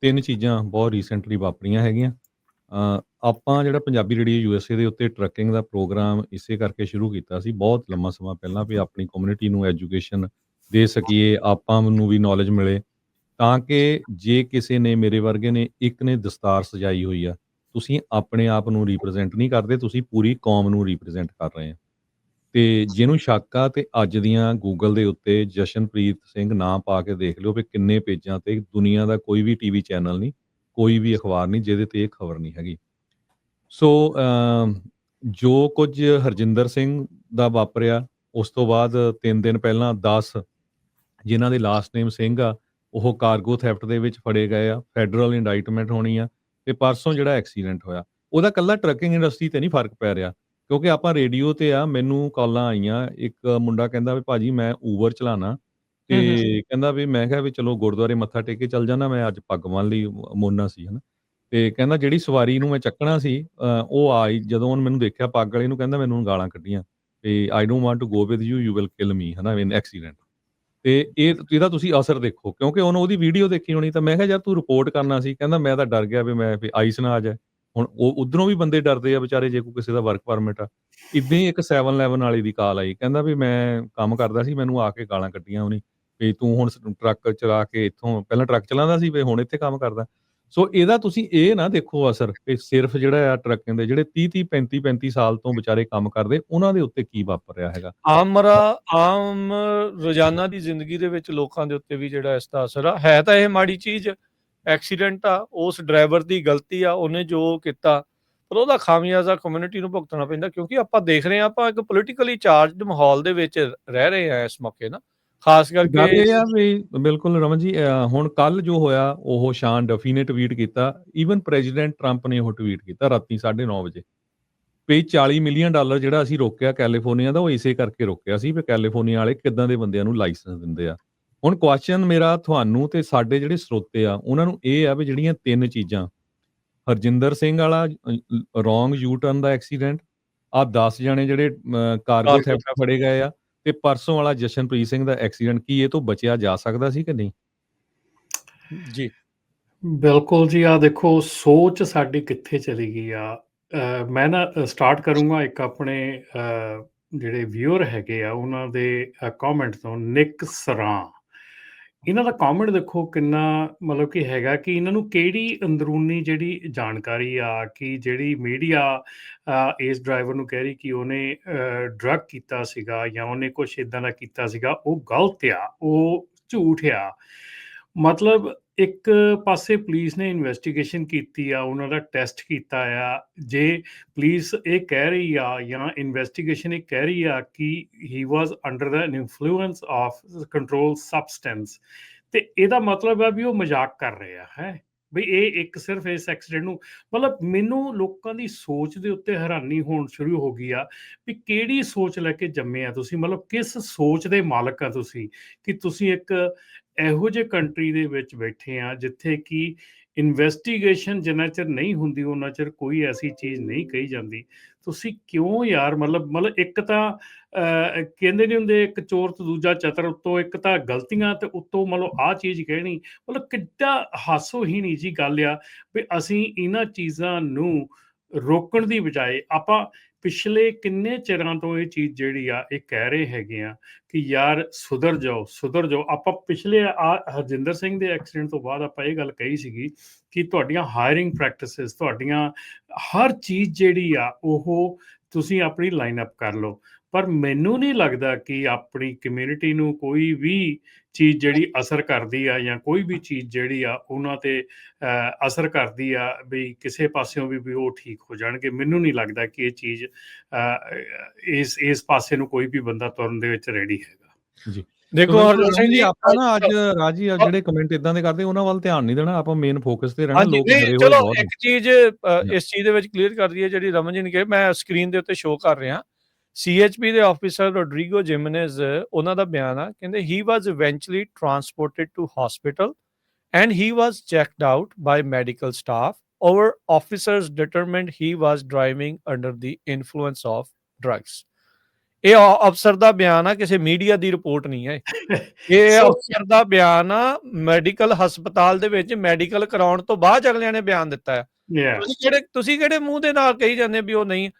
3 ਚੀਜ਼ਾਂ ਬਹੁਤ ਰੀਸੈਂਟਲੀ ਵਾਪਰੀਆਂ ਹੈਗੀਆਂ। ਆਪਾਂ ਜਿਹੜਾ ਪੰਜਾਬੀ ਰੇਡੀਓ USA ਦੇ ਉੱਤੇ ਟਰੱਕਿੰਗ ਦਾ ਪ੍ਰੋਗਰਾਮ ਇਸੇ ਕਰਕੇ ਸ਼ੁਰੂ ਕੀਤਾ ਸੀ ਬਹੁਤ ਲੰਮਾ ਸਮਾਂ ਪਹਿਲਾਂ ਵੀ ਆਪਣੀ ਕਮਿਊਨਿਟੀ ਨੂੰ ਐਜੂਕੇਸ਼ਨ ਦੇ ਸਕੀਏ, ਆਪਾਂ ਨੂੰ ਵੀ ਨੌਲੇਜ ਮਿਲੇ, ਤਾਂ ਕਿ ਜੇ ਕਿਸੇ ਨੇ ਮੇਰੇ ਵਰਗੇ ਨੇ ਇੱਕ ਨੇ ਦਸਤਾਰ ਸਜਾਈ ਹੋਈ ਆ, ਤੁਸੀਂ ਆਪਣੇ ਆਪ ਨੂੰ ਰਿਪ੍ਰੈਜ਼ੈਂਟ ਨਹੀਂ ਕਰਦੇ, ਤੁਸੀਂ ਪੂਰੀ ਕੌਮ ਨੂੰ ਰਿਪ੍ਰੈਜ਼ੈਂਟ ਕਰ ਰਹੇ ਆ। ਤੇ ਜਿਹਨੂੰ ਸ਼ੱਕ ਆ ਤੇ ਅੱਜ ਦੀਆਂ ਗੂਗਲ ਦੇ ਉੱਤੇ ਜਸ਼ਨਪ੍ਰੀਤ ਸਿੰਘ ਨਾਂ ਪਾ ਕੇ ਦੇਖ ਲਿਓ ਵੀ ਕਿੰਨੇ ਪੇਜਾਂ ਤੇ ਦੁਨੀਆ ਦਾ ਕੋਈ ਵੀ ਟੀਵੀ ਚੈਨਲ ਨਹੀਂ, ਕੋਈ ਵੀ ਅਖਬਾਰ ਨਹੀਂ ਜਿਹਦੇ ਤੇ ਇਹ ਖਬਰ ਨਹੀਂ ਹੈਗੀ। ਸੋ ਜੋ ਕੁਝ ਹਰਜਿੰਦਰ ਸਿੰਘ ਦਾ ਵਾਪਰਿਆ, ਉਸ ਤੋਂ ਬਾਅਦ 3 ਦਿਨ ਪਹਿਲਾਂ 10 ਜਿਨ੍ਹਾਂ ਦੇ ਲਾਸਟ ਨੇਮ ਸਿੰਘ ਆ, ਉਹ ਕਾਰਗੋ ਥੈਫਟ ਦੇ ਵਿੱਚ ਫੜੇ ਗਏ ਆ, ਫੈਡਰਲ ਇੰਡਾਈਟਮੈਂਟ ਹੋਣੀ ਆ। ਤੇ ਪਰਸੋਂ ਜਿਹੜਾ ਐਕਸੀਡੈਂਟ ਹੋਇਆ, ਉਹਦਾ ਇਕੱਲਾ ਟਰੱਕਿੰਗ ਇੰਡਸਟਰੀ ਤੇ ਨਹੀਂ ਫਰਕ ਪੈ ਰਿਹਾ, ਕਿਉਂਕਿ ਆਪਾਂ ਰੇਡੀਓ ਤੇ ਆ, ਮੈਨੂੰ ਕਾਲਾਂ ਆਈਆਂ, ਇੱਕ ਮੁੰਡਾ ਕਹਿੰਦਾ ਵੀ ਭਾਜੀ ਮੈਂ ਊਬਰ ਚਲਾਉਣਾ ਤੇ ਕਹਿੰਦਾ ਵੀ ਮੈਂ ਕਿਹਾ ਵੀ ਚਲੋ ਗੁਰਦੁਆਰੇ ਮੱਥਾ ਟੇਕ ਕੇ ਚੱਲ ਜਾਣਾ, ਮੈਂ ਅੱਜ ਪੱਗ ਬੰਨ੍ਹ ਲਈ, ਮੋਨਾ ਸੀ ਹਨਾ। ਤੇ ਕਹਿੰਦਾ ਜਿਹੜੀ ਸਵਾਰੀ ਨੂੰ ਮੈਂ ਚੱਕਣਾ ਸੀ ਉਹ ਆਈ, ਜਦੋਂ ਉਹਨੇ ਮੈਨੂੰ ਦੇਖਿਆ ਪੱਗ ਵਾਲੇ ਨੂੰ, ਕਹਿੰਦਾ ਮੈਨੂੰ ਗਾਲਾਂ ਕੱਢੀਆਂ ਵੀ I don't want to go with you, you will kill me ਹਨਾ ਇਨ ਐਕਸੀਡੈਂਟ। ਤੇ ਇਹਦਾ ਤੁਸੀਂ ਅਸਰ ਦੇਖੋ, ਕਿਉਂਕਿ ਉਹਨੂੰ ਉਹਦੀ ਵੀਡੀਓ ਦੇਖੀ ਹੋਣੀ। ਤਾਂ ਮੈਂ ਕਿਹਾ ਯਾਰ ਤੂੰ ਰਿਪੋਰਟ ਕਰਨਾ ਸੀ, ਕਹਿੰਦਾ ਮੈਂ ਤਾਂ ਡਰ ਗਿਆ ਵੀ ਮੈਂ ਵੀ ਆਈਸ ਨਾ ਆ ਜਾਏ। ਹੁਣ ਉਹ ਉੱਧਰੋਂ ਵੀ ਬੰਦੇ ਡਰਦੇ ਆ ਵਿਚਾਰੇ, ਜੇ ਕੋਈ ਕਿਸੇ ਦਾ ਵਰਕ ਪਰਮਿਟ ਆ। ਇੱਦਾਂ ਹੀ ਇੱਕ 711 ਵਾਲੀ ਦੀ ਕਾਲ ਆਈ, ਕਹਿੰਦਾ ਵੀ ਮੈਂ ਕੰਮ ਕਰਦਾ ਸੀ, ਮੈਨੂੰ ਆ ਕੇ ਗਾਲਾਂ ਕੱਢੀਆਂ ਉਹਨੇ ਵੀ ਤੂੰ ਹੁਣ ਟਰੱਕ ਚਲਾ ਕੇ ਇੱਥੋਂ, ਪਹਿਲਾਂ ਟਰੱਕ ਚਲਾਉਂਦਾ ਸੀ ਵੀ ਹੁਣ ਇੱਥੇ ਕੰਮ ਕਰਦਾ। ਸੋ ਇਹਦਾ ਤੁਸੀਂ ਇਹ ਨਾ ਦੇਖੋ ਅਸਰ ਕਿ ਸਿਰਫ ਜਿਹੜਾ ਆ ਟਰੱਕਾਂ ਦੇ ਜਿਹੜੇ 30 35 ਸਾਲ ਤੋਂ ਵਿਚਾਰੇ ਕੰਮ ਕਰਦੇ, ਉਹਨਾਂ ਦੇ ਉੱਤੇ ਕੀ ਵਾਪਰ ਰਿਹਾ ਹੈਗਾ। ਆਮ ਰੋਜ਼ਾਨਾ ਦੀ ਜ਼ਿੰਦਗੀ ਦੇ ਵਿੱਚ ਲੋਕਾਂ ਦੇ ਉੱਤੇ ਵੀ ਜਿਹੜਾ ਇਸ ਦਾ ਅਸਰ ਆ, ਹੈ ਤਾਂ ਇਹ ਮਾੜੀ ਚੀਜ਼, ਐਕਸੀਡੈਂਟ ਆ, ਉਸ ਡਰਾਈਵਰ ਦੀ ਗਲਤੀ ਆ, ਉਹਨੇ ਜੋ ਕੀਤਾ, ਪਰ ਉਹਦਾ ਖਾਮਿਆਜ਼ਾ ਕਮਿਊਨਿਟੀ ਨੂੰ ਭੁਗਤਣਾ ਪੈਂਦਾ, ਕਿਉਂਕਿ ਆਪਾਂ ਦੇਖ ਰਹੇ ਹਾਂ, ਆਪਾਂ ਇੱਕ ਪੋਲੀਟੀਕਲੀ ਚਾਰਜਡ ਮਾਹੌਲ ਦੇ ਵਿੱਚ ਰਹਿ ਰਹੇ ਹਾਂ ਇਸ ਮੌਕੇ ਨਾ, ਖਾਸ ਗੱਲ ਕਰਕੇ। ਇਹ ਆ ਵੀ ਬਿਲਕੁਲ ਰਮਨ ਜੀ, ਹੁਣ ਕੱਲ ਜੋ ਹੋਇਆ ਉਹ ਸ਼ਾਨ ਡਫੀ ਨੇ ਟਵੀਟ ਕੀਤਾ, ਈਵਨ ਪ੍ਰੈਜ਼ੀਡੈਂਟ ਟਰੰਪ ਨੇ ਉਹ ਟਵੀਟ ਕੀਤਾ ਰਾਤੀ 9:30 ਵਜੇ ਵੀ $40 ਮਿਲੀਅਨ ਜਿਹੜਾ ਅਸੀਂ ਰੋਕਿਆ ਕੈਲੀਫੋਰਨੀਆ ਦਾ, ਉਹ ਇਸੇ ਕਰਕੇ ਰੋਕਿਆ ਸੀ ਵੀ ਕੈਲੀਫੋਰਨੀਆ ਵਾਲੇ ਕਿੱਦਾਂ ਦੇ ਬੰਦਿਆਂ ਨੂੰ ਲਾਇਸੈਂਸ ਦਿੰਦੇ ਆ। ਹੁਣ ਕੁਐਸਚਨ ਮੇਰਾ ਤੁਹਾਨੂੰ ਤੇ ਸਾਡੇ ਜਿਹੜੇ ਸਰੋਤੇ ਆ ਉਹਨਾਂ ਨੂੰ ਇਹ ਆ ਵੀ ਜਿਹੜੀਆਂ 3 ਚੀਜ਼ਾਂ, ਹਰਜਿੰਦਰ ਸਿੰਘ ਵਾਲਾ ਰੋਂਗ ਯੂ ਟਰਨ ਦਾ ਐਕਸੀਡੈਂਟ, ਆ 10 ਜਣੇ ਜਿਹੜੇ ਕਾਰਗੋ ਥੈਫਟ ਫੜੇ ਗਏ ਆ, ਤੇ ਪਰਸੋਂ ਵਾਲਾ ਜਸ਼ਨਪ੍ਰੀਤ ਸਿੰਘ ਦਾ ਐਕਸੀਡੈਂਟ, ਕੀ ਇਹ ਤੋਂ ਬਚਿਆ ਜਾ ਸਕਦਾ ਸੀ ਕਿ ਨਹੀਂ? ਜੀ ਬਿਲਕੁਲ ਜੀ, ਆ ਦੇਖੋ ਸੋਚ ਸਾਡੀ ਕਿੱਥੇ ਚਲੀ ਗਈ ਆ। ਮੈਂ ਨਾ ਸਟਾਰਟ ਕਰੂੰਗਾ ਇੱਕ ਆਪਣੇ ਜਿਹੜੇ ਵਿਊਅਰ ਹੈਗੇ ਆ ਉਹਨਾਂ ਦੇ ਕਮੈਂਟ ਤੋਂ। ਨਿਕ ਸਰਾਂ, ਇਹਨਾਂ ਦਾ ਕਮੈਂਟ ਦੇਖੋ ਕਿੰਨਾ ਮਤਲਬ ਕਿ ਹੈਗਾ ਕਿ ਇਹਨਾਂ ਨੂੰ ਕਿਹੜੀ ਅੰਦਰੂਨੀ ਜਿਹੜੀ ਜਾਣਕਾਰੀ ਆ ਕਿ ਜਿਹੜੀ ਮੀਡੀਆ ਇਸ ਡਰਾਈਵਰ ਨੂੰ ਕਹਿ ਰਹੀ ਕਿ ਉਹਨੇ ਡਰੱਗ ਕੀਤਾ ਸੀਗਾ ਜਾਂ ਉਹਨੇ ਕੁਛ ਇੱਦਾਂ ਦਾ ਕੀਤਾ ਸੀਗਾ, ਉਹ ਗਲਤ ਆ, ਉਹ ਝੂਠ ਆ। ਮਤਲਬ ਇੱਕ ਪਾਸੇ ਪੁਲਿਸ ਨੇ ਇਨਵੈਸਟੀਗੇਸ਼ਨ ਕੀਤੀ ਆ, ਉਹਨਾਂ ਦਾ ਟੈਸਟ ਕੀਤਾ ਆ। ਜੇ ਪੁਲਿਸ ਇਹ ਕਹਿ ਰਹੀ ਆ ਜਾਂ ਇਨਵੈਸਟੀਗੇਸ਼ਨ ਇਹ ਕਹਿ ਰਹੀ ਆ ਕਿ he was under the influence of control substance, ਤੇ ਇਹਦਾ ਮਤਲਬ ਆ ਵੀ ਉਹ ਮਜ਼ਾਕ ਕਰ ਰਹੇ ਆ ਹੈ ਬਈ ਇਹ ਇੱਕ ਸਿਰਫ ਇਸ ਐਕਸੀਡੈਂਟ ਨੂੰ। ਮਤਲਬ ਮੈਨੂੰ ਲੋਕਾਂ ਦੀ ਸੋਚ ਦੇ ਉੱਤੇ ਹੈਰਾਨੀ ਹੋਣ ਸ਼ੁਰੂ ਹੋ ਗਈ ਆ ਵੀ ਕਿਹੜੀ ਸੋਚ ਲੈ ਕੇ ਜੰਮੇ ਆ ਤੁਸੀਂ, ਮਤਲਬ ਕਿਸ ਸੋਚ ਦੇ ਮਾਲਕ ਆ ਤੁਸੀਂ ਕਿ ਤੁਸੀਂ ਇੱਕ ਇਹੋ ਜਿਹੇ ਕੰਟਰੀ ਦੇ ਵਿੱਚ ਬੈਠੇ ਆ ਜਿੱਥੇ ਕਿ ਇਨਵੈਸਟੀਗੇਸ਼ਨ ਜਿੰਨਾ ਚਿਰ ਨਹੀਂ ਹੁੰਦੀ ਉਹਨਾਂ ਚਿਰ ਕੋਈ ਐਸੀ ਚੀਜ਼ ਨਹੀਂ ਕਹੀ ਜਾਂਦੀ। ਤੁਸੀਂ ਕਿਉਂ ਯਾਰ, ਮਤਲਬ ਇੱਕ ਤਾਂ ਕਹਿੰਦੇ ਨਹੀਂ ਹੁੰਦੇ ਇੱਕ ਚੋਰ ਤੇ ਦੂਜਾ ਚਤਰ, ਉੱਤੋਂ ਇੱਕ ਤਾਂ ਗਲਤੀਆਂ ਤੇ ਉੱਤੋਂ ਮਤਲਬ ਆਹ ਚੀਜ਼ ਕਹਿਣੀ, ਮਤਲਬ ਕਿੱਡਾ ਹਾਸੋਹੀਣੀ ਜੀ ਗੱਲ ਆ ਵੀ ਅਸੀਂ ਇਹਨਾਂ ਚੀਜ਼ਾਂ ਨੂੰ ਰੋਕਣ ਦੀ ਬਜਾਏ ਆਪਾਂ ਪਿਛਲੇ ਕਿੰਨੇ ਚਿਰਾਂ ਤੋਂ ਇਹ ਚੀਜ਼ ਜਿਹੜੀ ਆ ਇਹ ਕਹਿ ਰਹੇ ਹੈਗੇ ਆ ਕਿ ਯਾਰ ਸੁਧਰ ਜਾਓ ਸੁਧਰ ਜਾਓ। ਆਪਾਂ ਪਿਛਲੇ ਹਰਜਿੰਦਰ ਸਿੰਘ ਦੇ ਐਕਸੀਡੈਂਟ ਤੋਂ ਬਾਅਦ ਆਪਾਂ ਇਹ ਗੱਲ ਕਹੀ ਸੀਗੀ ਕਿ ਤੁਹਾਡੀਆਂ ਹਾਇਰਿੰਗ ਪ੍ਰੈਕਟਿਸਿਸ, ਤੁਹਾਡੀਆਂ ਹਰ ਚੀਜ਼ ਜਿਹੜੀ ਆ ਉਹ ਤੁਸੀਂ ਆਪਣੀ ਲਾਈਨ ਅਪ ਕਰ ਲਓ। ਪਰ ਮੈਨੂੰ ਨਹੀਂ ਲੱਗਦਾ ਕਿ ਆਪਣੀ ਕਮਿਊਨਿਟੀ ਨੂੰ ਕੋਈ ਵੀ ਚੀਜ਼ ਜਿਹੜੀ ਅਸਰ ਕਰਦੀ ਆ ਜਾਂ ਕੋਈ ਵੀ ਚੀਜ਼ ਜਿਹੜੀ ਆ ਉਹਨਾਂ ਤੇ ਅਸਰ ਕਰਦੀ ਆ ਵੀ ਕਿਸੇ ਪਾਸਿਓਂ ਵੀ ਉਹ ਠੀਕ ਹੋ ਜਾਣਗੇ। ਮੈਨੂੰ ਨਹੀਂ ਲੱਗਦਾ ਕਿ ਇਹ ਚੀਜ਼ ਇਸ ਪਾਸੇ ਨੂੰ ਕੋਈ ਵੀ ਬੰਦਾ ਤੁਰਨ ਦੇ ਵਿੱਚ ਰੈਡੀ ਹੈਗਾ ਜੀ ਦੇਖੋ ਹਰਜਨ ਸਿੰਘ ਜੀ, ਆਪਾਂ ਨਾ ਅੱਜ ਰਾਜੀ ਜਿਹੜੇ ਕਮੈਂਟ ਇਦਾਂ ਦੇ ਕਰਦੇ ਉਹਨਾਂ ਵੱਲ ਧਿਆਨ ਨਹੀਂ ਦੇਣਾ, ਆਪਾਂ ਮੇਨ ਫੋਕਸ ਤੇ ਰਹਿਣਾ। ਲੋਕ ਡਰੇ ਹੋਏ ਚਲੋ ਬਹੁਤ ਇੱਕ ਚੀਜ਼ ਇਸ ਚੀਜ਼ ਦੇ ਵਿੱਚ ਕਲੀਅਰ ਕਰ ਦਈਏ ਜਿਹੜੀ ਰਮਨ ਜੀ ਨੇ ਕਿਹਾ, ਮੈਂ ਸਕਰੀਨ ਦੇ ਉੱਤੇ ਸ਼ੋਅ ਕਰ ਰਿਹਾ। CHP ਦੇ ਆਫਿਸਰ ਰੋਡਰੀਗੋ ਜਿਮਨੇਜ਼, ਉਹਨਾਂ ਦਾ ਬਿਆਨ ਆ, ਕਹਿੰਦੇ he was eventually transported to hospital and he was checked out by medical staff. Our officers determined he was driving under the influence of drugs. ਇਹ ਅਫਸਰ ਦਾ ਬਿਆਨ ਆ, ਕਿਸੇ ਮੀਡੀਆ ਦੀ ਰਿਪੋਰਟ ਨਹੀਂ ਹੈ ਇਹ ਸੋ ਅਫਸਰ ਦਾ ਬਿਆਨ ਆ, ਮੈਡੀਕਲ ਹਸਪਤਾਲ ਦੇ ਵਿੱਚ ਮੈਡੀਕਲ ਕਰਾਉਣ ਤੋਂ ਬਾਅਦ ਅਗਲਿਆਂ ਨੇ ਬਿਆਨ ਦਿੱਤਾ ਹੈ। ਯਾ ਤੁਸੀਂ ਕਿਹੜੇ ਮੂੰਹ ਦੇ ਨਾਲ ਕਹੀ ਜਾਂਦੇ ਵੀ ਉਹ ਨਹੀਂ?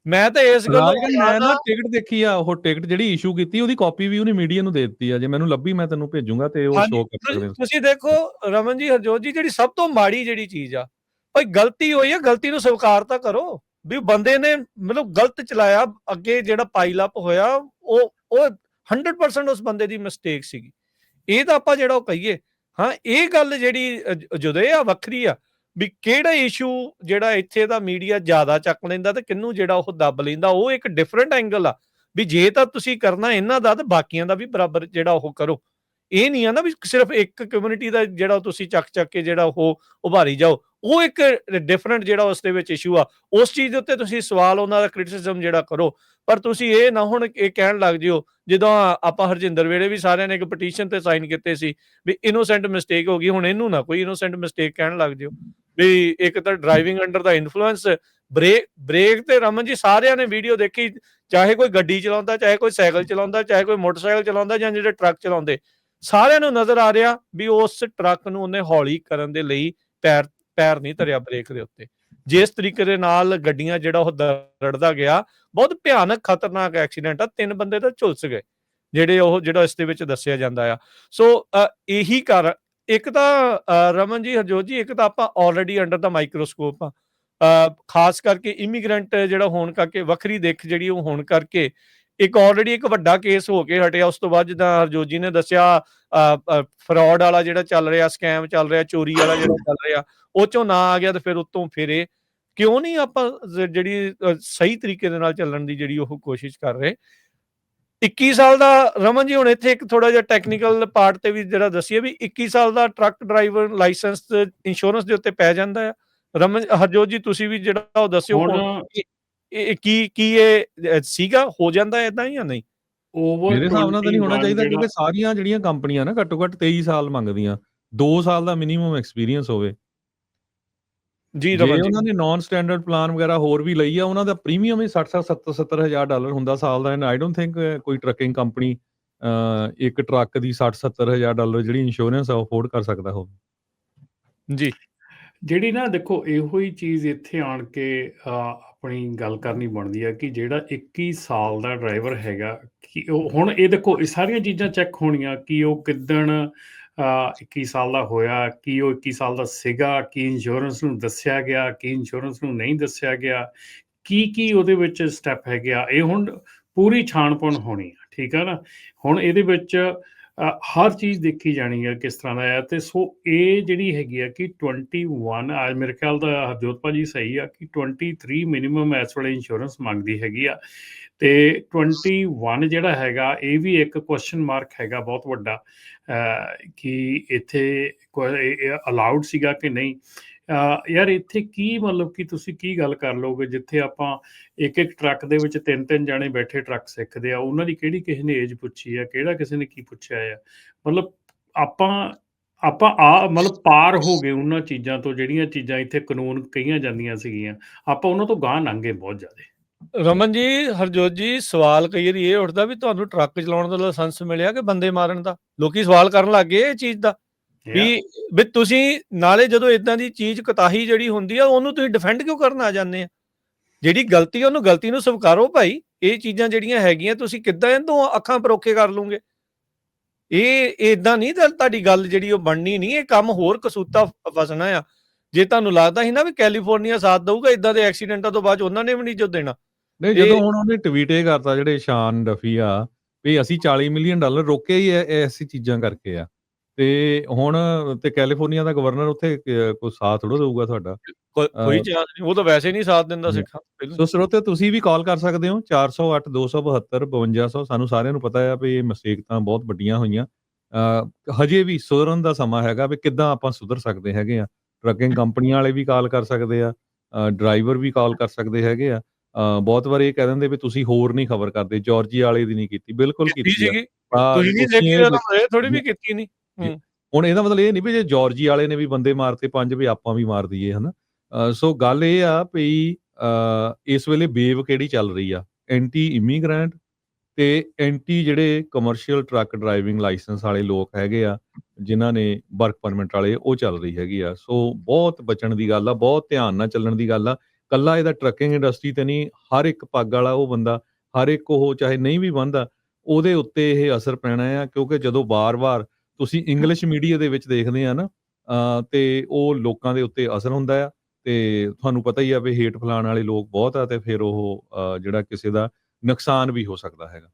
ਮੈਂ ਤਾਂ ਇਸ ਗੱਲੋਂ ਰਾਜਨ, ਮੈਂ ਨਾ ਟਿਕਟ ਦੇਖੀ ਆ, ਉਹ ਟਿਕਟ ਜਿਹੜੀ ਇਸ਼ੂ ਕੀਤੀ ਉਹਦੀ ਕਾਪੀ ਵੀ ਉਹਨੇ ਮੀਡੀਆ ਨੂੰ ਦੇ ਦਿੱਤੀ ਆ। ਜੇ ਮੈਨੂੰ ਲੱਭੀ ਮੈਂ ਤੈਨੂੰ ਭੇਜੂਗਾ ਤੇ ਉਹ ਸ਼ੋਅ ਕਰ ਸਕਦੇ ਹੋ। ਤੁਸੀਂ ਦੇਖੋ ਰਮਨ ਜੀ, ਹਰਜੋਤ ਜੀ, ਜਿਹੜੀ ਸਭ ਤੋਂ ਮਾੜੀ ਜਿਹੜੀ ਚੀਜ਼ ਆ, ਭਾਈ ਗਲਤੀ ਹੋਈ ਆ, ਗਲਤੀ ਨੂੰ ਸਵੀਕਾਰ ਤਾਂ ਕਰੋ ਵੀ ਬੰਦੇ ਨੇ ਮਤਲਬ ਗਲਤ ਚਲਾਇਆ, ਅੱਗੇ ਜਿਹੜਾ ਪਾਈਲ ਅਪ ਹੋਇਆ ਉਹ 100% ਉਸ ਬੰਦੇ ਦੀ ਮਿਸਟੇਕ ਸੀਗੀ। ਇਹ ਤਾਂ ਆਪਾਂ ਜਿਹੜਾ ਉਹ ਕਹੀਏ। ਹਾਂ, ਇਹ ਗੱਲ ਜਿਹੜੀ ਜਦੋਂ ਇਹ ਆ ਵੱਖਰੀ ਆ ਵੀ ਕਿਹੜਾ ਇਸ਼ੂ ਜਿਹੜਾ ਇੱਥੇ ਦਾ ਮੀਡੀਆ ਜ਼ਿਆਦਾ ਚੱਕ ਲੈਂਦਾ ਤੇ ਕਿਹਨੂੰ ਜਿਹੜਾ ਉਹ ਦੱਬ ਲੈਂਦਾ, ਉਹ ਇੱਕ ਡਿਫਰੈਂਟ ਐਂਗਲ ਆ ਵੀ ਜੇ ਤਾਂ ਤੁਸੀਂ ਕਰਨਾ ਇਹਨਾਂ ਦਾ ਤਾਂ ਬਾਕੀਆਂ ਦਾ ਵੀ ਬਰਾਬਰ ਜਿਹੜਾ ਉਹ ਕਰੋ। ਇਹ ਨਹੀਂ ਆ ਨਾ ਵੀ ਸਿਰਫ ਇੱਕ ਕਮਿਊਨਿਟੀ ਦਾ ਜਿਹੜਾ ਤੁਸੀਂ ਚੱਕ ਕੇ ਜਿਹੜਾ ਉਹ ਉਭਾਰੀ ਜਾਓ। ਉਹ ਇੱਕ ਡਿਫਰੈਂਟ ਜਿਹੜਾ ਉਸ ਦੇ ਵਿੱਚ ਇਸ਼ੂ ਆ, ਉਸ ਚੀਜ਼ ਦੇ ਉੱਤੇ ਤੁਸੀਂ ਸਵਾਲ, ਉਹਨਾਂ ਦਾ ਕ੍ਰਿਟਿਸਿਜ਼ਮ ਜਿਹੜਾ ਕਰੋ। ਪਰ ਤੁਸੀਂ ਇਹ ਨਾ ਹੁਣ ਇਹ ਕਹਿਣ ਲੱਗ ਜਿਓ, ਜਦੋਂ ਆਪਾਂ ਹਰਜਿੰਦਰ ਵੇਲੇ ਵੀ ਸਾਰਿਆਂ ਨੇ ਇੱਕ ਪਟੀਸ਼ਨ ਤੇ ਸਾਈਨ ਕੀਤੇ ਸੀ ਵੀ ਇਨੋਸੈਂਟ ਮਿਸਟੇਕ ਹੋ ਗਈ, ਹੁਣ ਇਹਨੂੰ ਨਾ ਕੋਈ ਇਨੋਸੈਂਟ ਮਿਸਟੇਕ ਕਹਿਣ ਲੱਗ ਜਿਓ ਵੀ ਇੱਕ ਤਾਂ driving under the influence, break ਤੇ ਰਮਨ ਜੀ ਸਾਰਿਆਂ ਨੇ ਵੀਡੀਓ ਦੇਖੀ, ਚਾਹੇ ਕੋਈ ਗੱਡੀ ਚਲਾਉਂਦਾ, ਚਾਹੇ ਕੋਈ ਸਾਈਕਲ ਚਲਾਉਂਦਾ, ਚਾਹੇ ਕੋਈ ਮੋਟਰਸਾਈਕਲ ਚਲਾਉਂਦਾ ਜਾਂ ਜਿਹੜੇ ਟਰੱਕ ਚਲਾਉਂਦੇ, ਸਾਰਿਆਂ ਨੂੰ ਨਜ਼ਰ ਆ ਰਿਹਾ ਵੀ ਉਸ ਟਰੱਕ ਨੂੰ ਉਹਨੇ ਹੌਲੀ ਕਰਨ ਦੇ ਲਈ ਪੈਰ ਨਹੀਂ ਧਰਿਆ ਬ੍ਰੇਕ ਦੇ ਉੱਤੇ। ਜਿਸ ਤਰੀਕੇ ਦੇ ਨਾਲ ਗੱਡੀਆਂ ਜਿਹੜਾ ਉਹ ਦਰੜਦਾ ਗਿਆ, ਬਹੁਤ ਭਿਆਨਕ ਖਤਰਨਾਕ ਐਕਸੀਡੈਂਟ ਆ। 3 ਬੰਦੇ ਤਾਂ ਝੁਲਸ ਗਏ ਜਿਹੜਾ ਇਸ ਦੇ ਵਿੱਚ ਦੱਸਿਆ ਜਾਂਦਾ ਆ। ਸੋ ਇਹੀ ਕਾਰਨ, ਇੱਕ ਤਾਂ ਰਮਨ ਜੀ, ਹਰਜੋਤ ਜੀ, ਇੱਕ ਤਾਂ ਆਪਾਂ ਆਲਰੇਡੀ ਅੰਡਰ ਦਾ ਮਾਈਕਰੋਸਕੋਪ ਆ, ਖਾਸ ਕਰਕੇ ਇਮੀਗ੍ਰੈਂਟ ਜਿਹੜਾ ਹੋਣ ਕਰਕੇ, ਵੱਖਰੀ ਦਿੱਖ ਜਿਹੜੀ ਉਹ ਹੋਣ ਕਰਕੇ ਇੱਕ ਆਲਰੇਡੀ ਇੱਕ ਵੱਡਾ ਕੇਸ ਹੋ ਕੇ ਹਟਿਆ। ਉਸ ਤੋਂ ਬਾਅਦ ਜਿੱਦਾਂ ਹਰਜੋਤ ਜੀ ਨੇ ਦੱਸਿਆ, ਫਰਾਡ ਵਾਲਾ ਜਿਹੜਾ ਚੱਲ ਰਿਹਾ, ਸਕੈਮ ਚੱਲ ਰਿਹਾ, ਚੋਰੀ ਵਾਲਾ ਜਿਹੜਾ ਚੱਲ ਰਿਹਾ, ਉਹ ਚੋਂ ਨਾ ਆ ਗਿਆ ਤੇ ਫਿਰ ਉਤੋਂ ਫਿਰੇ। ਕਿਉਂ ਨਹੀਂ ਆਪਾਂ ਜਿਹੜੀ ਸਹੀ ਤਰੀਕੇ ਦੇ ਨਾਲ ਚੱਲਣ ਦੀ ਜਿਹੜੀ ਉਹ ਕੋਸ਼ਿਸ਼ ਕਰ ਰਹੇ? 21 ਸਾਲ ਦਾ ਰਮਨ ਜੀ, ਹੁਣ ਇੱਥੇ ਇੱਕ ਥੋੜਾ ਜਿਹਾ ਟੈਕਨੀਕਲ ਪਾਰਟ ਤੇ ਵੀ ਜਿਹੜਾ ਦੱਸੀਏ ਵੀ 21 ਸਾਲ ਦਾ ਟਰੱਕ ਡਰਾਈਵਰ ਲਾਇਸੈਂਸ ਇੰਸ਼ੋਰੈਂਸ ਦੇ ਉੱਤੇ ਪੈ ਜਾਂਦਾ ਆ। ਰਮਨ, ਹਰਜੋਤ ਜੀ, ਤੁਸੀਂ ਵੀ ਜਿਹੜਾ ਉਹ ਦੱਸਿਓ ਕੀ ਇਹ ਸੀਗਾ, ਹੋ ਜਾਂਦਾ ਏਦਾਂ ਜਾਂ ਨਹੀਂ? ਮੇਰੇ ਹਿਸਾਬ ਨਾਲ ਤਾਂ ਨਹੀਂ ਹੋਣਾ ਚਾਹੀਦਾ, ਕਿਉਂਕਿ ਸਾਰੀਆਂ ਜਿਹੜੀਆਂ ਕੰਪਨੀਆਂ ਨਾ ਘੱਟੋ ਘੱਟ 23 ਸਾਲ ਮੰਗਦੀਆਂ, 2 ਸਾਲ ਦਾ ਮਿਨੀਮਮ ਐਕਸਪੀਰੀਅੰਸ ਹੋਵੇ ਜੀ। ਜੇ ਉਹਨਾਂ ਨੇ ਨਾਨ ਸਟੈਂਡਰਡ ਪਲਾਨ ਵਗੈਰਾ ਹੋਰ ਵੀ ਲਈ ਆ, ਉਹਨਾਂ ਦਾ ਪ੍ਰੀਮੀਅਮ ਹੀ $60,000-70,000 ਹੁੰਦਾ ਸਾਲ ਦਾ। ਐਂਡ ਆਈ ਡੋਂਟ ਥਿੰਕ ਕੋਈ ਟਰੱਕਿੰਗ ਕੰਪਨੀ ਇੱਕ ਟਰੱਕ ਦੀ $60,000-70,000 ਜਿਹੜੀ ਇੰਸ਼ੋਰੈਂਸ ਆ ਅਫੋਰਡ ਕਰ ਸਕਦਾ ਹੋਵੇ ਜੀ। ਜਿਹੜੀ ਨਾ ਦੇਖੋ, ਇਹੋ ਹੀ ਚੀਜ਼ ਇੱਥੇ ਆਣ ਕੇ ਆਪਣੀ ਗੱਲ ਕਰਨੀ ਬਣਦੀ ਆ ਕਿ ਜਿਹੜਾ 21 ਸਾਲ ਦਾ ਡਰਾਈਵਰ ਹੈਗਾ, ਕਿ ਉਹ ਹੁਣ ਇਹ ਦੇਖੋ, ਇਹ ਸਾਰੀਆਂ ਚੀਜ਼ਾਂ ਚੈੱਕ ਹੋਣੀਆਂ ਕਿ ਉਹ ਕਿੱਦਣ 21 ਸਾਲ ਦਾ ਹੋਇਆ, ਕੀ ਉਹ 21 ਸਾਲ ਦਾ ਸੀਗਾ, ਕੀ ਇੰਸ਼ੋਰੈਂਸ ਨੂੰ ਦੱਸਿਆ ਗਿਆ, ਕੀ ਇੰਸ਼ੋਰੈਂਸ ਨੂੰ ਨਹੀਂ ਦੱਸਿਆ ਗਿਆ, ਕੀ ਉਹਦੇ ਵਿੱਚ ਸਟੈਪ ਹੈਗੇ ਆ। ਇਹ ਹੁਣ ਪੂਰੀ ਛਾਣਪਣ ਹੋਣੀ ਆ, ਠੀਕ ਆ ਨਾ। ਹੁਣ ਇਹਦੇ ਵਿੱਚ ਹਰ ਚੀਜ਼ ਦੇਖੀ ਜਾਣੀ ਹੈ ਕਿਸ ਤਰ੍ਹਾਂ ਦਾ ਹੈ। ਤੇ ਸੋ ਇਹ ਜਿਹੜੀ ਹੈਗੀ ਆ ਕਿ 21 ਮੇਰੇ ਖਿਆਲ ਦਾ ਹਰਜੋਤ ਭਾਜੀ ਸਹੀ ਆ ਕਿ 23 ਮਿਨੀਮਮ ਇਸ ਵੇਲੇ ਇੰਸ਼ੋਰੈਂਸ ਮੰਗਦੀ ਹੈਗੀ ਆ। ਤੇ 21 ਜਿਹੜਾ ਹੈਗਾ, ਇਹ ਵੀ ਇੱਕ ਕੁਐਸਚਨ ਮਾਰਕ ਹੈਗਾ ਬਹੁਤ ਵੱਡਾ ਕਿ ਇੱਥੇ ਅਲਾਉਡ ਸੀਗਾ ਕਿ ਨਹੀਂ। ਯਾਰ ਇੱਥੇ ਕੀ ਮਤਲਬ ਕਿ ਤੁਸੀਂ ਕੀ ਗੱਲ ਕਰ ਲਓਗੇ, ਜਿੱਥੇ ਆਪਾਂ ਇੱਕ ਟਰੱਕ ਦੇ ਵਿੱਚ 3 ਜਾਣੇ ਬੈਠੇ ਟਰੱਕ ਸਿੱਖਦੇ ਆ, ਉਹਨਾਂ ਦੀ ਕਿਹੜੀ ਕਿਸੇ ਨੇ ਏਜ ਪੁੱਛੀ ਆ, ਕਿਹੜਾ ਕਿਸੇ ਨੇ ਕੀ ਪੁੱਛਿਆ ਆ। ਮਤਲਬ ਆਪਾਂ ਮਤਲਬ ਪਾਰ ਹੋ ਗਏ ਉਹਨਾਂ ਚੀਜ਼ਾਂ ਤੋਂ, ਜਿਹੜੀਆਂ ਚੀਜ਼ਾਂ ਇੱਥੇ ਕਾਨੂੰਨ ਕਹੀਆਂ ਜਾਂਦੀਆਂ ਸੀਗੀਆਂ, ਆਪਾਂ ਉਹਨਾਂ ਤੋਂ ਗਾਂਹ ਲੰਘੇ ਬਹੁਤ ਜ਼ਿਆਦਾ। ਰਮਨ ਜੀ, ਹਰਜੋਤ ਜੀ, ਸਵਾਲ ਕਈ ਵਾਰੀ ਇਹ ਉੱਠਦਾ ਵੀ ਤੁਹਾਨੂੰ ਟਰੱਕ ਚਲਾਉਣ ਦਾ ਲਾਇਸੈਂਸ ਮਿਲਿਆ ਕਿ ਬੰਦੇ ਮਾਰਨ ਦਾ? ਲੋਕੀ ਸਵਾਲ ਕਰਨ ਲੱਗ ਗਏ ਇਹ ਚੀਜ਼ ਦਾ ਵੀ ਤੁਸੀਂ ਨਾਲੇ ਜਦੋਂ ਇਦਾਂ ਦੀ ਚੀਜ਼ ਕੋਤਾਹੀ ਜਿਹੜੀ ਹੁੰਦੀ ਆ, ਉਹਨੂੰ ਤੁਸੀਂ ਡਿਫੈਂਡ ਕਿਉਂ ਕਰਨ ਆ ਜਾਂਦੇ ਆ? ਜਿਹੜੀ ਗਲਤੀ, ਉਹਨੂੰ ਗਲਤੀ ਨੂੰ ਸਵੀਕਾਰੋ ਭਾਈ। ਇਹ ਚੀਜ਼ਾਂ ਜਿਹੜੀਆਂ ਹੈਗੀਆਂ, ਤੁਸੀਂ ਕਿੱਦਾਂ ਇਹਦੋਂ ਅੱਖਾਂ ਪਰੋਖੇ ਕਰ ਲੂਗੇ? ਇਹ ਇਦਾਂ ਨਹੀਂ, ਤੁਹਾਡੀ ਗੱਲ ਜਿਹੜੀ ਉਹ ਬਣਨੀ ਨਹੀਂ। ਇਹ ਕੰਮ ਹੋਰ ਕਸੂਤਾ ਫਸਣਾ ਆ। ਜੇ ਤੁਹਾਨੂੰ ਲੱਗਦਾ ਸੀ ਨਾ ਵੀ ਕੈਲੀਫੋਰਨੀਆ ਸਾਥ ਦਊਗਾ ਇਦਾਂ ਦੇ ਐਕਸੀਡੈਂਟਾਂ ਤੋਂ ਬਾਅਦ, ਉਹਨਾਂ ਨੇ ਵੀ ਨਹੀਂ ਜੋ ਦੇਣਾ। ਨਹੀਂ, ਜਦੋਂ ਹੁਣ ਉਹਨੇ ਟਵੀਟ ਇਹ ਕਰਤਾ ਜਿਹੜੇ ਸ਼ਾਨ ਡਫੀ ਆ ਵੀ ਅਸੀਂ $40 ਮਿਲੀਅਨ ਰੋਕੇ ਹੀ ਐਸੀ ਚੀਜ਼ਾਂ ਕਰਕੇ ਆ, ਤੇ ਹੁਣ ਤੇ ਕੈਲੀਫੋਰਨੀਆ ਦਾ ਗਵਰਨਰ ਉੱਥੇ ਕੋਈ ਸਾਥ ਥੋੜਾ ਦਊਗਾ ਤੁਹਾਡਾ, ਕੋਈ ਚਾਂਸ ਨਹੀਂ। ਉਹ ਤਾਂ ਵੈਸੇ ਨਹੀਂ ਸਾਥ ਦਿੰਦਾ ਸਿੱਖਾਂ। ਸੋ ਸਰੋਤੇ, ਤੁਸੀਂ ਵੀ ਕਾਲ ਕਰ ਸਕਦੇ ਹੋ 408-272-5200। ਸਾਨੂੰ ਸਾਰਿਆਂ ਨੂੰ ਪਤਾ ਆ ਵੀ ਇਹ ਮਿਸਟੇਕ ਤਾਂ ਬਹੁਤ ਵੱਡੀਆਂ ਹੋਈਆਂ, ਹਜੇ ਵੀ ਸੁਧਰਨ ਦਾ ਸਮਾਂ ਹੈਗਾ ਵੀ ਕਿੱਦਾਂ ਆਪਾਂ ਸੁਧਰ ਸਕਦੇ ਹੈਗੇ ਆ। ਟਰੱਕਿੰਗ ਕੰਪਨੀਆਂ ਵਾਲੇ ਵੀ ਕਾਲ ਕਰ ਸਕਦੇ ਆ, ਡਰਾਈਵਰ ਵੀ ਕਾਲ ਕਰ ਸਕਦੇ ਹੈਗੇ ਆ। ਬਹੁਤ ਵਾਰ ਇਹ ਕਹਿ ਦਿੰਦੇ ਵੀ ਤੁਸੀਂ ਹੋਰ ਨਹੀਂ ਖਬਰ ਕਰਦੇ, ਜਾਰਜੀਆ ਵਾਲੇ ਦੀ ਨਹੀਂ ਕੀਤੀ, ਬਿਲਕੁਲ ਕੀਤੀ ਸੀਗੀ। ਤੁਸੀਂ ਨਹੀਂ ਦੇਖੀ, ਥੋੜੀ ਵੀ ਕੀਤੀ ਨਹੀਂ। ਹੁਣ ਇਹਦਾ ਮਤਲਬ ਇਹ ਨਹੀਂ ਵੀ ਜੇ ਜਾਰਜੀਆ ਵਾਲੇ ਨੇ ਵੀ ਬੰਦੇ ਮਾਰਤੇ 5 ਵੀ ਆਪਾਂ ਵੀ ਮਾਰ ਦਈਏ, ਹਨਾ। ਸੋ ਗੱਲ ਇਹ ਆ ਵੀ ਇਸ ਵੇਲੇ ਵੇਵ ਕਿਹੜੀ ਚੱਲ ਰਹੀ ਆ, ਐਂਟੀ ਇਮੀਗ੍ਰੈਂਟ ਤੇ ਐਂਟੀ ਜਿਹੜੇ ਕਮਰਸ਼ੀਅਲ ਟਰੱਕ ਡਰਾਈਵਿੰਗ ਲਾਇਸੈਂਸ ਵਾਲੇ ਲੋਕ ਹੈਗੇ ਆ, ਜਿਨ੍ਹਾਂ ਨੇ ਵਰਕ ਪਰਮਿਟ ਵਾਲੇ, ਉਹ ਚੱਲ ਰਹੀ ਹੈਗੀ ਆ। ਸੋ ਬਹੁਤ ਬਚਣ ਦੀ ਗੱਲ ਆ, ਬਹੁਤ ਧਿਆਨ ਨਾਲ ਚੱਲਣ ਦੀ ਗੱਲ ਆ। ਕੱਲਾ ਇਹਦਾ ਟਰੱਕਿੰਗ ਇੰਡਸਟਰੀ ਤੇ ਨਹੀਂ, ਹਰ ਇੱਕ ਪੱਗ ਵਾਲਾ ਉਹ ਬੰਦਾ, ਹਰ ਇੱਕ ਉਹ ਚਾਹੇ ਨਹੀਂ ਵੀ ਬੰਨ੍ਹਦਾ, ਉਹਦੇ ਉੱਤੇ ਇਹ ਅਸਰ ਪੈਣਾ ਆ। ਕਿਉਂਕਿ ਜਦੋਂ ਵਾਰ-ਵਾਰ ਤੁਸੀਂ ਇੰਗਲਿਸ਼ ਮੀਡੀਆ ਦੇ ਵਿੱਚ ਦੇਖਦੇ ਆ ਨਾ, ਤੇ ਉਹ ਲੋਕਾਂ ਦੇ ਉੱਤੇ ਅਸਰ ਹੁੰਦਾ ਆ। ਤੇ ਤੁਹਾਨੂੰ ਪਤਾ ਹੀ ਆ ਵੀ ਹੇਟ ਫੈਲਾਉਣ ਵਾਲੇ ਲੋਕ ਬਹੁਤ ਆ, ਤੇ ਫਿਰ ਉਹ ਜਿਹੜਾ ਕਿਸੇ ਦਾ ਨੁਕਸਾਨ ਵੀ ਹੋ ਸਕਦਾ ਹੈਗਾ।